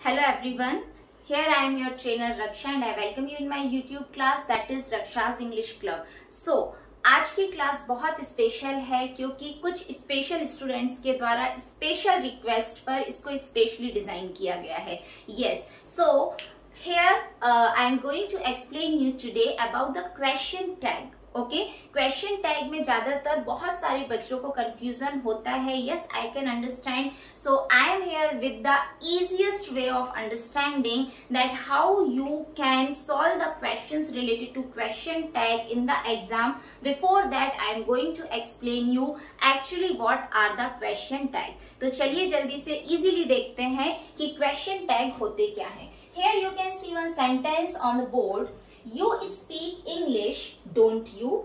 Hello everyone, here I am your trainer Raksha and I welcome you in my YouTube class that is Raksha's English Club. So आज की class बहुत special है क्योंकि कुछ special students के द्वारा special request पर इसको स्पेशली डिजाइन किया गया है. Yes, so here I am going to explain you today about the question tag. Okay, question tag में ज्यादातर बहुत सारे बच्चों को कंफ्यूजन होता है. Yes, I can understand. So I am here with the easiest way of understanding that how you can solve the questions related to question tag in the exam. Before that I am going to explain you actually what are the question tag. तो चलिए जल्दी से easily देखते हैं कि question tag होते क्या है. Here you can see one sentence on the board. You speak English, don't you?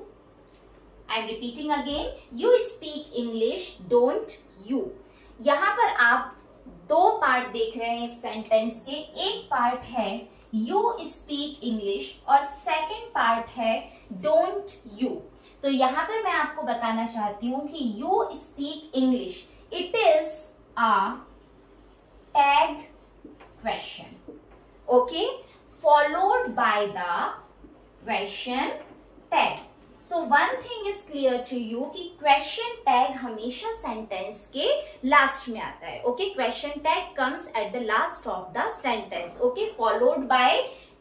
I am repeating again. You speak English, don't you? यहाँ पर आप दो पार्ट देख रहे हैं इस सेंटेंस के. एक पार्ट है You speak English और सेकंड पार्ट है Don't you. तो यहाँ पर मैं आपको बताना चाहती हूँ कि You speak English. It is a tag question. Okay? Followed by the question tag. So one thing is clear to you कि question tag हमेशा sentence के last में आता है. Okay, question tag comes at the last of the sentence. Okay, followed by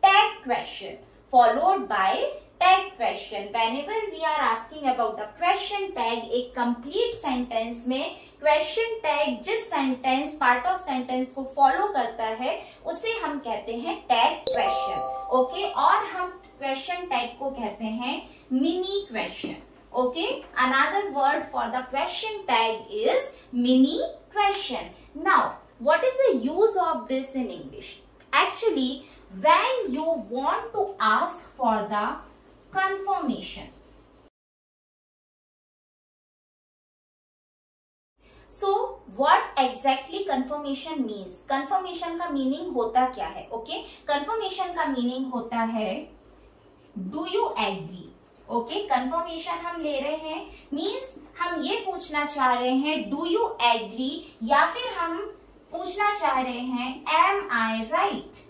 tag question. Followed by tag question. Whenever we are asking about the question tag, एक complete sentence में question tag जिस sentence part of sentence को follow करता है उसे हम कहते हैं tag question. Okay, और हम question tag को कहते हैं mini question. Okay, another word for the question tag is mini question. Now, what is the use of this in English? Actually, when you want to ask for the confirmation. So what exactly confirmation means? Confirmation का meaning होता क्या है? Okay, confirmation का meaning होता है do you agree? Okay, confirmation हम ले रहे हैं means हम ये पूछना चाह रहे हैं do you agree या फिर हम पूछना चाह रहे हैं am I right?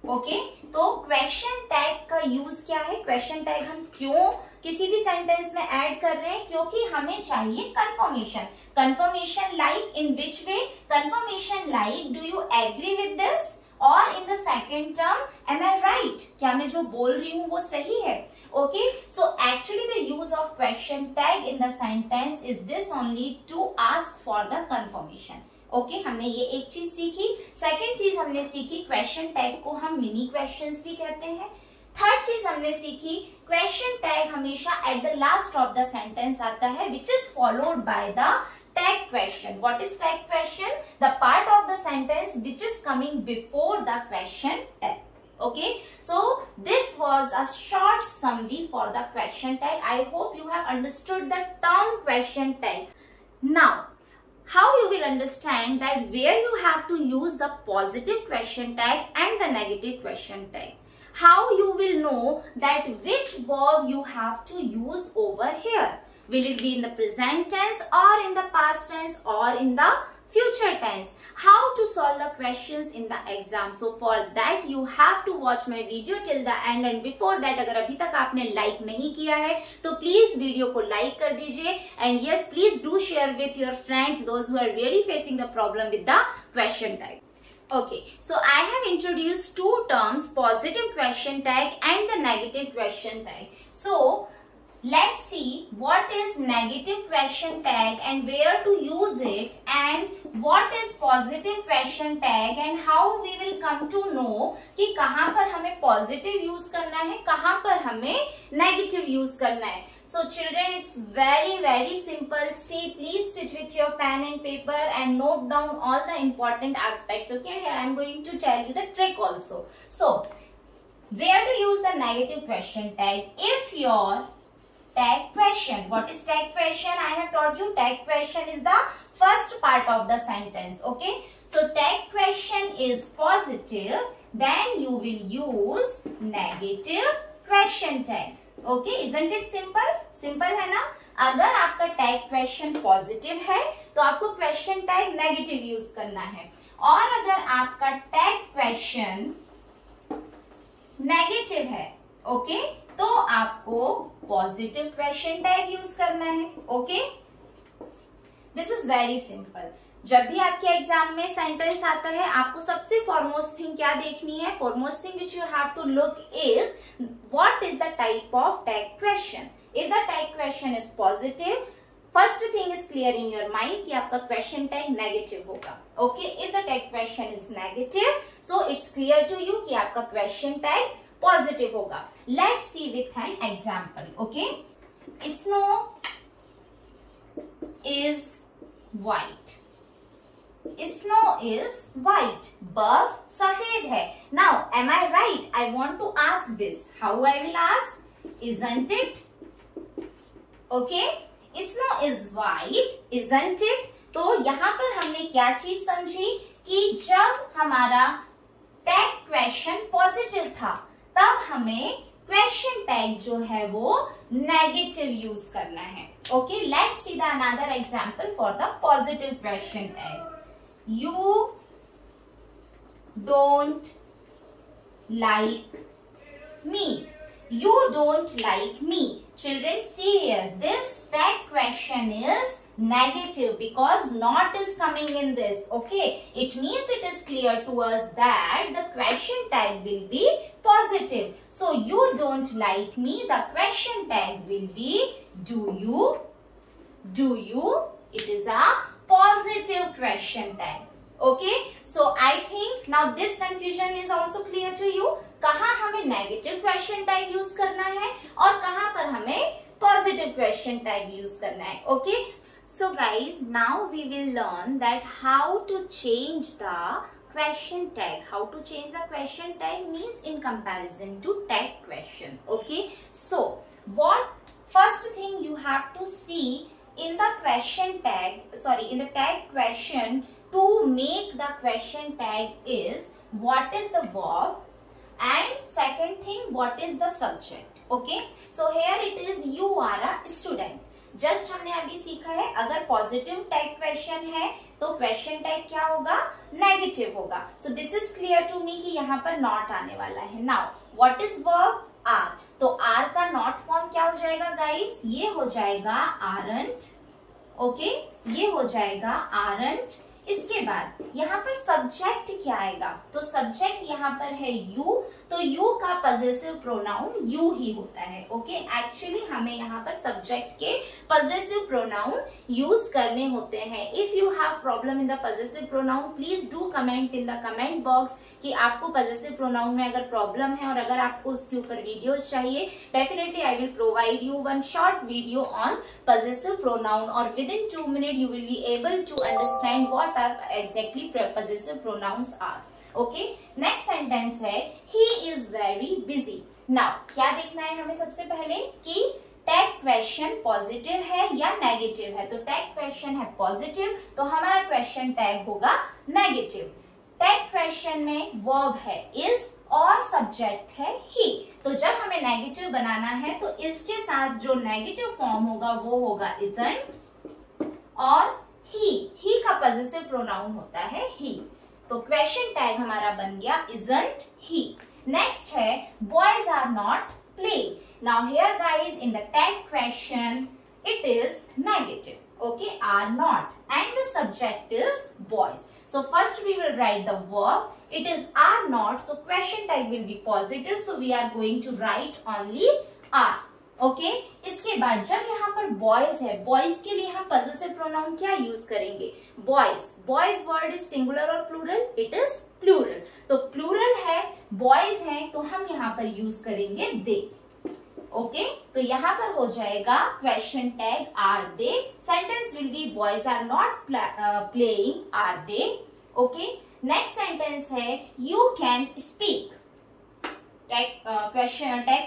ओके, तो क्वेश्चन टैग का यूज क्या है? क्वेश्चन टैग हम क्यों किसी भी सेंटेंस में ऐड कर रहे हैं? क्योंकि हमें चाहिए confirmation. Confirmation like in which way? Confirmation like do you agree with this और in the second term am I right? क्या मैं जो बोल रही हूँ वो सही है? Okay, so actually the use of question tag in the sentence is this only to ask for the confirmation. Okay, हमने ये एक चीज सीखी. सेकंड चीज हमने सीखी क्वेश्चन टैग को हम मिनी क्वेश्चंस भी कहते हैं. थर्ड चीज हमने सीखी क्वेश्चन टैग हमेशा at the last of the sentence आता है which is followed by the tag question. What is tag question? The part of the sentence which is coming before the question tag. Okay, so this was a short summary for the question tag. I hope you have understood the term question tag. Now, how you will understand that where you have to use the positive question tag and the negative question tag. How you will know that which verb you have to use over here. Will it be in the present tense or in the past tense or in the future tense? How to solve the questions in the exam? So for that you have to watch my video till the end. And before that, अगर अभी तक आपने like नहीं किया है तो please video को like कर दीजिए. And yes, please do share with your friends those who are really facing the problem with the question tag. Okay, so I have introduced two terms, positive question tag and the negative question tag. So let's see what is negative question tag and where to use it, and what is positive question tag and how we will come to know कि कहाँ पर हमें positive use करना है, कहाँ पर हमें negative use करना है. So children, it's very simple. See, please sit with your pen and paper and note down all the important aspects. Okay, here I am going to tell you the trick also. So where to use the negative question tag? If your tag question. What is tag question? I have taught you tag question is the first part of the sentence. Okay, so tag question is positive, then you will use negative question tag. Okay, isn't it simple? Simple है ना? अगर आपका tag question positive है तो आपको question tag negative use करना है, और अगर आपका क्वेश्चन नेगेटिव है, ओके, तो आपको पॉजिटिव क्वेश्चन टैग यूज करना है, okay. This is very simple. जब भी आपके एग्जाम में सेंटेंस आता है, आपको सबसे फॉरमोस्ट थिंग क्या देखनी है? Foremost thing which you have to look is what is the type of tag question. If the tag question is positive, first thing is clear in your mind कि आपका question tag negative होगा, okay. If the tag question is negative, so it's clear to you कि आपका question tag positive होगा। Let's see with an example, okay. Snow is white, snow is white, बर्फ सफेद है। Now am I right? I want to ask this, how I will ask? Isn't it, okay. Snow is white, isn't it. तो यहां पर हमने क्या चीज समझी कि जब हमारा टैग क्वेश्चन पॉजिटिव था, तब हमें क्वेश्चन टैग जो है वो नेगेटिव यूज करना है, okay. Let's see the another example for the positive question tag. You don't like me. You don't like me. Children, see here. This tag question is negative because not is coming in this. Okay. It means it is clear to us that the question tag will be positive. So, you don't like me. The question tag will be do you? Do you? It is a positive question tag, okay. So I think now this confusion is also clear to you. कहाँ हमें negative question tag use करना है और कहाँ पर हमें positive question tag use करना है, okay. So guys, now we will learn that how to change the question tag. How to change the question tag means in comparison to tag question, okay. So what first thing you have to see in the question tag, in the tag question to make the question tag is what is the verb and second thing what is the subject, okay. So here it is you are a student. Just हमने अभी सीखा है अगर positive tag question है तो question tag क्या होगा? Negative होगा। So this is clear to me कि यहाँ पर नॉट आने वाला है। Now what is verb? Are. तो आर का नॉट फॉर्म क्या हो जाएगा गाइस? ये हो जाएगा आरंट, ओके, ये हो जाएगा आरंट। इसके बाद यहाँ पर सब्जेक्ट क्या आएगा? तो सब्जेक्ट यहाँ पर है यू, तो यू का पजेसिव प्रोनाउन यू ही होता है, ओके। एक्चुअली हमें यहाँ पर सब्जेक्ट के पजेसिव प्रोनाउन यूज करने होते हैं। If you have problem in the possessive pronoun, please do comment in the comment box कि आपको पजेसिव प्रोनाउन में अगर प्रॉब्लम है और अगर आपको उसके ऊपर वीडियोस चाहिए, definitely I will provide you one short video on possessive pronoun और within 2 minute you will be able to understand what exactly possessive pronouns are, okay. Next sentence है he is very busy. Now क्या देखना है हमें सबसे पहले कि tag question positive है या नेगेटिव है। तो टैग क्वेश्चन है पॉजिटिव, तो हमारा क्वेश्चन टैग होगा नेगेटिव। टैग क्वेश्चन में वर्ब है is और सब्जेक्ट है he। तो जब हमें नेगेटिव बनाना है तो इसके साथ जो नेगेटिव फॉर्म होगा वो होगा isn't और ही का पजेसिव प्रोनाउन होता है ही। तो क्वेश्चन टैग हमारा बन गया isn't he। नेक्स्ट है boys are not playing. Now here guys in the tag question it is negative, okay, are not, and the subject is boys. So first we will write the verb. It is are not, so question tag will be positive, so we are going to write only are, okay. इसके बाद जब यहाँ पर boys है, boys के लिए हम possessive pronoun क्या यूज करेंगे? Boys. Boys word is singular or plural? It is plural. तो प्लूरल है, बॉयज हैं, तो हम यहाँ पर यूज करेंगे दे, ओके। तो यहाँ पर हो जाएगा question tag are they. Sentence will be boys are not playing, are they, okay. Next sentence है you can speak. tag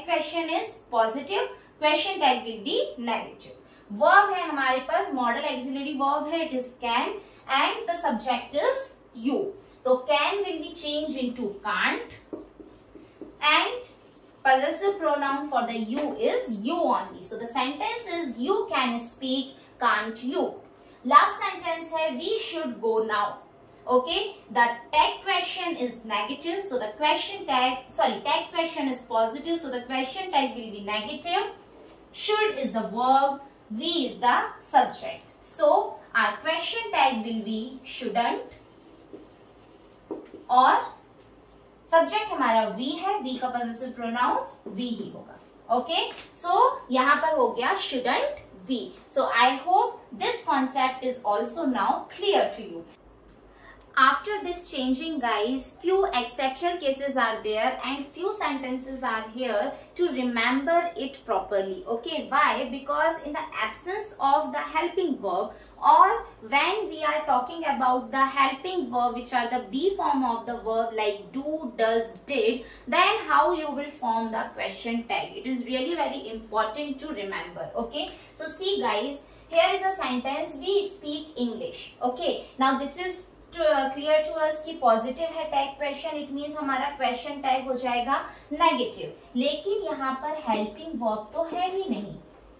question is positive, question tag will be negative. Verb है हमारे पास, model auxiliary verb है, it is can and the subject is you. तो can will be changed into can't and possessive pronoun for the you is you only. So the sentence is you can speak, can't you. Last sentence है we should go now. Okay, the tag question is negative, so the tag question is positive, so the question tag will be negative. Should is the verb, we is the subject. So our question tag will be shouldn't और subject हमारा we है, we का possessive pronoun we ही होगा. Okay, सो यहाँ पर हो गया shouldn't we. So I hope this concept is also now clear to you. After this changing, guys, few exceptional cases are there and few sentences are here to remember it properly. Okay, why? Because in the absence of the helping verb, or when we are talking about the helping verb which are the be form of the verb like do, does, did, then how you will form the question tag. It is really very important to remember. Okay, so see guys, here is a sentence, we speak English. Okay, now this is clear to us कि positive है tag question, it means हमारा question tag हो जाएगा negative. लेकिन यहाँ पर helping verb तो है ही नहीं,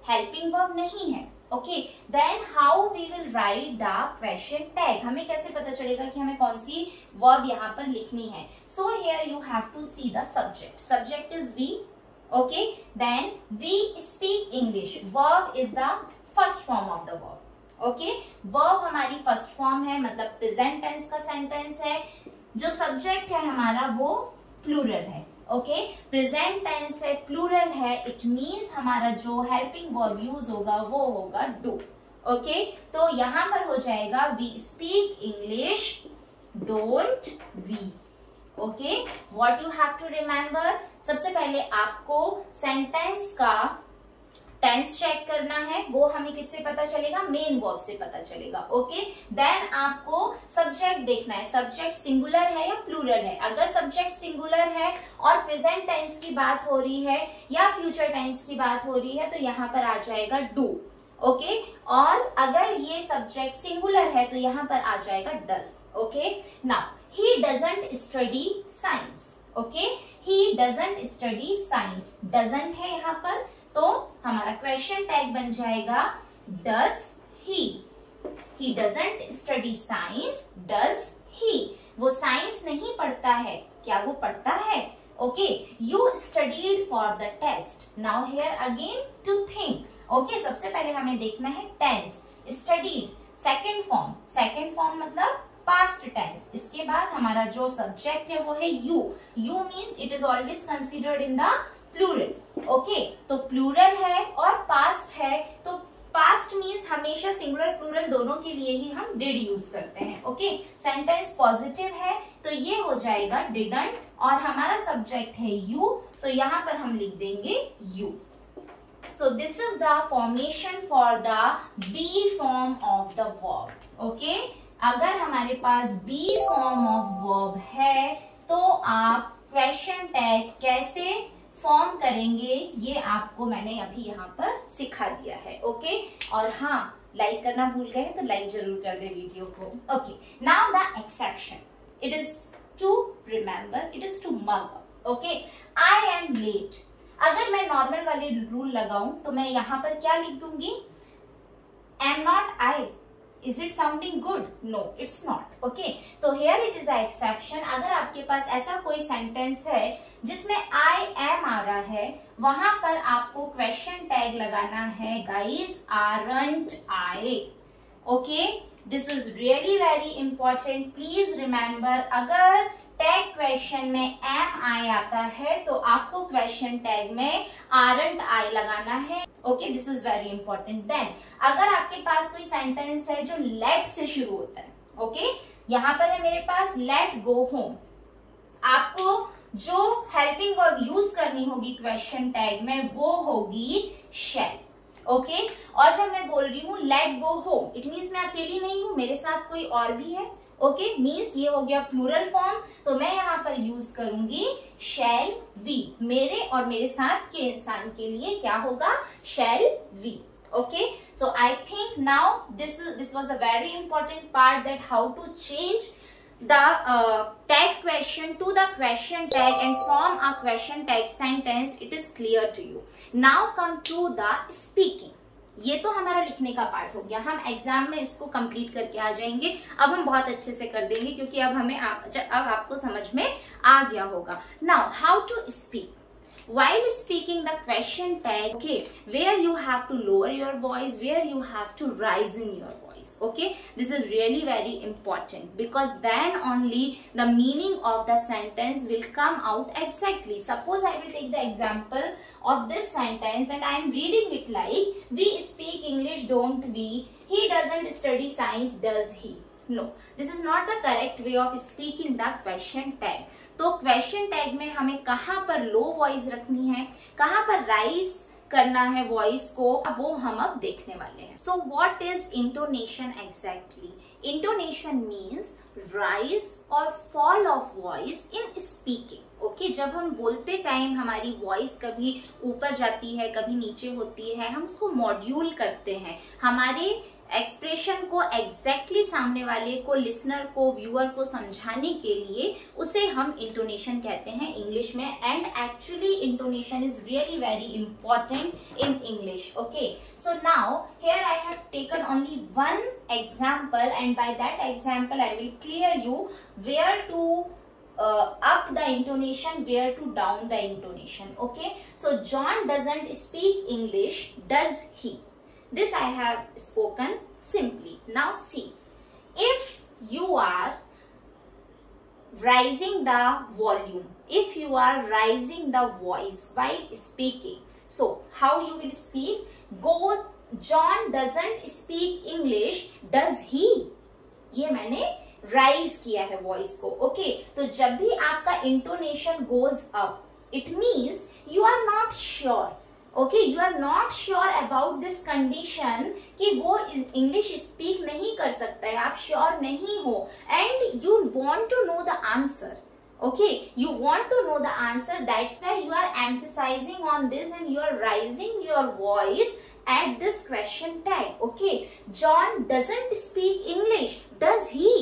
हेल्पिंग वर्ब नहीं है. Okay, then how we will write the question tag. हमें कैसे पता चलेगा कि हमें कौन सी वर्ब यहाँ पर लिखनी है. So here you have to see the subject. Subject is we. Okay, then we speak English. Verb is the first form of the verb. Okay, verb हमारी फर्स्ट फॉर्म है, मतलब प्रेजेंट टेंस का sentence है. जो subject है हमारा वो plural है. ओके, प्रेजेंट टेंस है, प्लूरल है, इट मीन्स हमारा जो हेल्पिंग वर्ब यूज होगा वो होगा डू. ओके, तो यहां पर हो जाएगा we speak English, don't we. Okay, what you have to remember, सबसे पहले आपको सेंटेंस का टेंस चेक करना है. वो हमें किससे पता चलेगा, मेन वर्ब से पता चलेगा. ओके, देन आपको सब्जेक्ट देखना है, सब्जेक्ट सिंगुलर है या प्लूरल है. अगर सब्जेक्ट सिंगुलर है और प्रेजेंट टेंस की बात हो रही है या फ्यूचर टेंस की बात हो रही है तो यहाँ पर आ जाएगा डू. ओके, और अगर ये सब्जेक्ट सिंगुलर है तो यहाँ पर आ जाएगा does. Okay, now he doesn't study science. Okay, he doesn't study science, doesn't है यहाँ पर, तो हमारा क्वेश्चन टैग बन जाएगा does he. He doesn't study science, does he. वो साइंस नहीं पढ़ता है, क्या वो पढ़ता है. Okay, you studied for the test. Now here again to think. Okay, सबसे पहले हमें देखना है tense. Studied second form, second form मतलब पास्ट टेंस. इसके बाद हमारा जो सब्जेक्ट है वो है you. You means it is always considered in the plural. Okay, तो प्लूरल है और पास्ट है, तो पास्ट मीन्स हमेशा सिंगुलर प्लूरल दोनों के लिए ही हम डिड यूज करते हैं. ओके, सेंटेंस पॉजिटिव है तो ये हो जाएगा डिडंट और हमारा सब्जेक्ट है यू, तो यहाँ पर हम लिख देंगे you. So this is the formation for the be form of the verb. Okay, अगर हमारे पास बी फॉर्म ऑफ वर्ब है तो आप क्वेश्चन टैग कैसे फॉर्म करेंगे ये आपको मैंने अभी यहाँ पर सिखा दिया है. ओके, और हाँ, लाइक करना भूल गए तो लाइक जरूर कर दे वीडियो को. Okay, now the exception, it is to remember, it is to mug. Okay, I am late. अगर मैं नॉर्मल वाली रूल लगाऊं तो मैं यहाँ पर क्या लिख दूंगी, am not I. Is it sounding good? No, it's not. Okay, तो here it is a exception. अगर आपके पास ऐसा कोई सेंटेंस है जिसमें I am आ रहा है, वहां पर आपको क्वेश्चन टैग लगाना है guys, aren't I. Okay, this is really very important. Please remember, अगर टैग क्वेश्चन में am I आता है तो आपको क्वेश्चन टैग में aren't I लगाना है. Okay, this is very important. Then अगर आपके पास कोई सेंटेंस है जो लेट से शुरू होता है, ओके, यहाँ पर है मेरे पास लेट गो होम, आपको जो हेल्पिंग वर्ब यूज करनी होगी क्वेश्चन टैग में वो होगी शैल. ओके, और जब मैं बोल रही हूँ let go home, it means मैं अकेली नहीं हूँ, मेरे साथ कोई और भी है. ओके, मीन्स ये हो गया प्लूरल फॉर्म, तो मैं यहाँ पर यूज करूंगी शैल वी. मेरे और मेरे साथ के इंसान के लिए क्या होगा, shall we. Okay, so I think now this was a very important part, that how to change the tag question to the question tag and form a question tag sentence. It is clear to you. Now come to the speaking. ये तो हमारा लिखने का part हो गया, हम exam में इसको कंप्लीट करके आ जाएंगे। अब हम बहुत अच्छे से कर देंगे क्योंकि अब अब आपको समझ में आ गया होगा। Now how to speak while speaking the question tag, okay, where you have to lower your voice, where you have to rise in your voice. Okay, this is really very important because then only the meaning of the sentence will come out exactly. Suppose I will take the example of this sentence and I am reading it like, we speak English, don't we? He doesn't study science, does he? No, this is not the correct way of speaking the question tag. तो question tag में हमें कहाँ पर low voice रखनी है, कहाँ पर rise करना है वॉइस को, वो हम अब देखने वाले हैं। So what is intonation exactly? Intonation means rise और fall of voice in speaking. Okay, जब हम बोलते टाइम हमारी वॉइस कभी ऊपर जाती है, कभी नीचे होती है, हम उसको मॉड्यूल करते हैं। हमारे एक्सप्रेशन को एग्जैक्टली सामने वाले को, लिसनर को, व्यूअर को समझाने के लिए उसे हम इंटोनेशन कहते हैं इंग्लिश में। And actually intonation is really very important in English. Okay, so now here I have taken only one example and by that example I will clear you where to up the intonation, where to down the intonation. Okay, so John doesn't speak English, does he? This I have spoken simply. Now see, if you are raising the volume, if you are raising the voice while speaking, so how you will speak? Goes, John doesn't speak English, does he? ये मैंने rise किया है voice को। Okay, तो जब भी आपका intonation goes up, it means you are not sure. Okay, you are not sure about this condition कि वो इंग्लिश स्पीक नहीं कर सकता है, आप श्योर नहीं हो and you want to know the answer. Okay, you want to know the answer, that's why you are emphasizing on this and you are raising your voice at this question tag. Okay, John doesn't speak English, does he?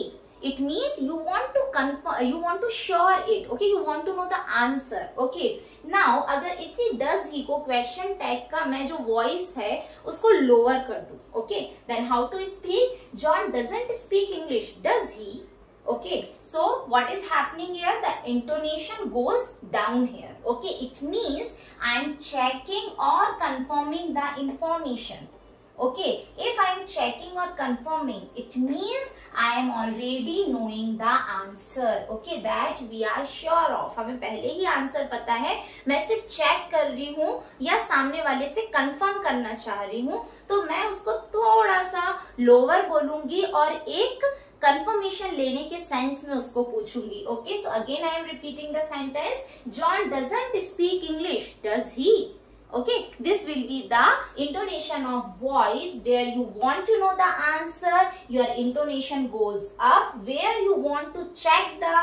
It means you want to confirm, you want to sure it. Okay, you want to know the answer. Okay, now अगर इसी does he को question tag का मैं जो voice है उसको lower कर दूं, okay, then how to speak? John doesn't speak English, does he? Okay, so what is happening here? The intonation goes down here. Okay, it means I am checking or confirming the information. Okay, if I am checking or confirming, it means I am already knowing the answer. Okay, that we are sure of. हमें पहले ही answer पता है, मैं सिर्फ check कर रही हूँ या सामने वाले से कंफर्म करना चाह रही हूँ, तो मैं उसको थोड़ा सा लोअर बोलूंगी और एक कंफर्मेशन लेने के सेंस में उसको पूछूंगी। Okay, so again I am repeating the sentence, John doesn't speak English, does he? Okay, this will be the intonation of voice where you want to know the answer, your intonation goes up. Where you want to check the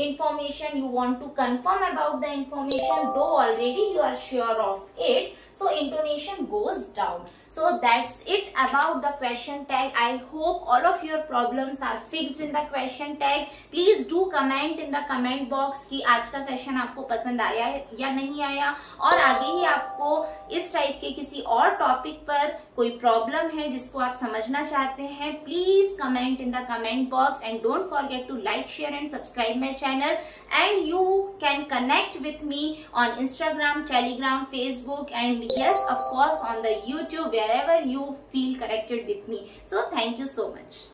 information, you want to confirm about the information, though already you are sure of it, so intonation goes down. So that's it about the question tag. I hope all of your problems are fixed in the question tag. Please do comment in the comment box कि आज का session आपको पसंद आया या नहीं आया, और आगे ही आपको इस टाइप के किसी और टॉपिक पर कोई प्रॉब्लम है जिसको आप समझना चाहते हैं, please comment in the comment box and don't forget to like, share and subscribe my channel, and you can connect with me on Instagram, Telegram, Facebook, and yes, of course on the YouTube, wherever you feel connected with me. So thank you so much.